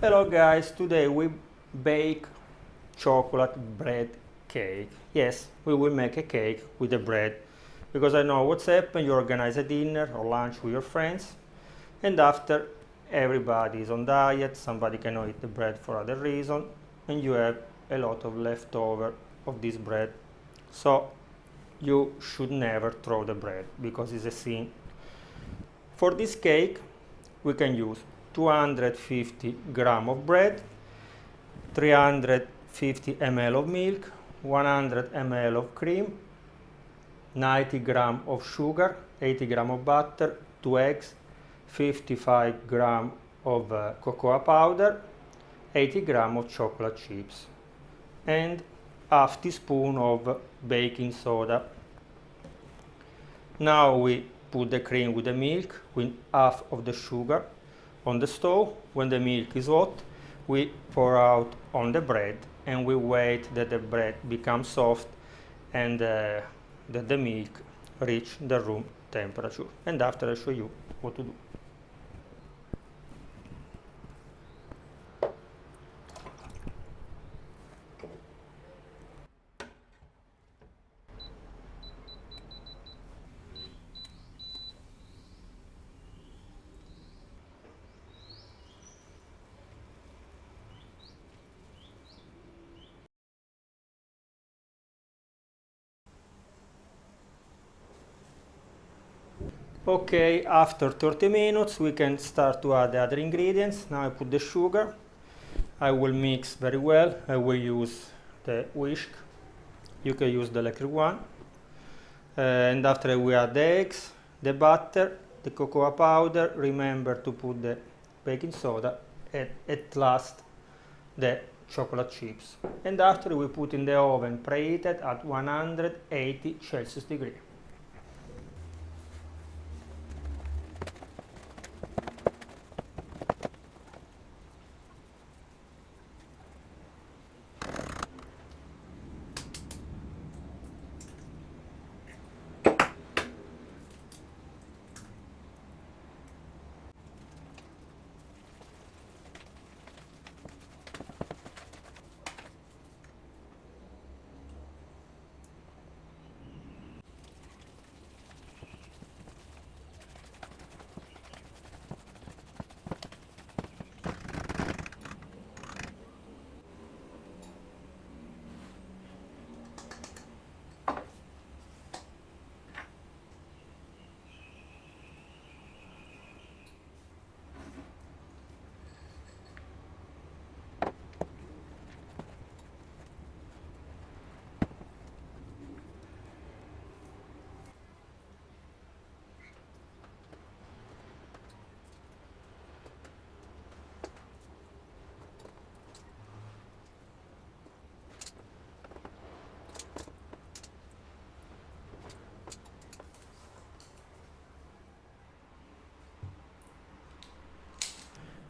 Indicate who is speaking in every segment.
Speaker 1: Hello guys, today we bake chocolate bread cake. Yes, we will make a cake with the bread because I know what's happened. You organize a dinner or lunch with your friends and after everybody is on diet, somebody cannot eat the bread for other reason and you have a lot of leftover of this bread. So you should never throw the bread because it's a sin. For this cake we can use 250 gram of bread, 350 ml of milk, 100 ml of cream, 90 gram of sugar, 80 gram of butter, 2 eggs, 55 gram of cocoa powder, 80 gram of chocolate chips, and half teaspoon of baking soda. Now we put the cream with the milk with half of the sugar on the stove. When the milk is hot, we pour out on the bread and we wait that the bread becomes soft and that the milk reach the room temperature. And after I show you what to do. Okay, after 30 minutes we can start to add the other ingredients. Now I put the sugar. I will mix very well. I will use the whisk. You can use the electric one. And after we add the eggs, the butter, the cocoa powder. Remember to put the baking soda and at last the chocolate chips. And after we put in the oven preheated at 180 Celsius degree.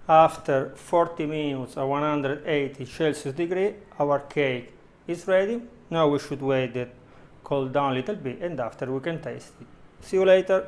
Speaker 1: After 40 minutes at 180 Celsius degree, our cake is ready. Now we should wait it cool down a little bit and after we can taste it. See you later.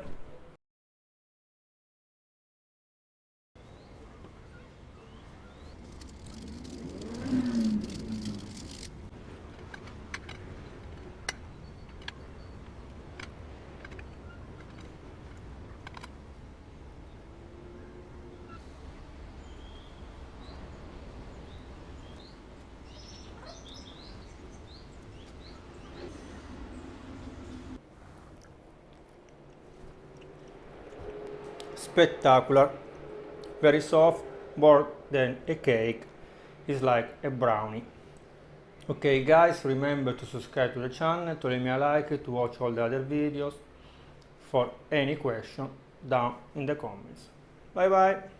Speaker 1: Spectacular, very soft, more than a cake, is like a brownie. Okay guys, remember to subscribe to the channel, to leave me a like, to watch all the other videos. For any question, down in the comments. Bye bye.